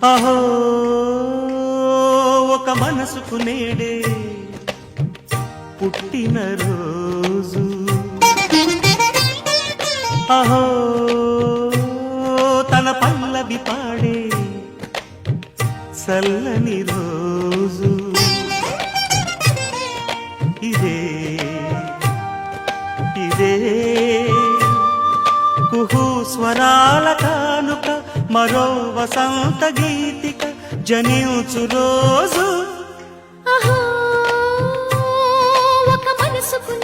అహో ఒక మనసుకు నేడే పుట్టిన రోజు, అహో తన పల్లవి పాడే చల్లని రోజు. ఇదే ఇదే కుహు స్వరాల కానుక, మరో వసంత గీతిక జనించు రోజు. అహో ఒక మనసుకు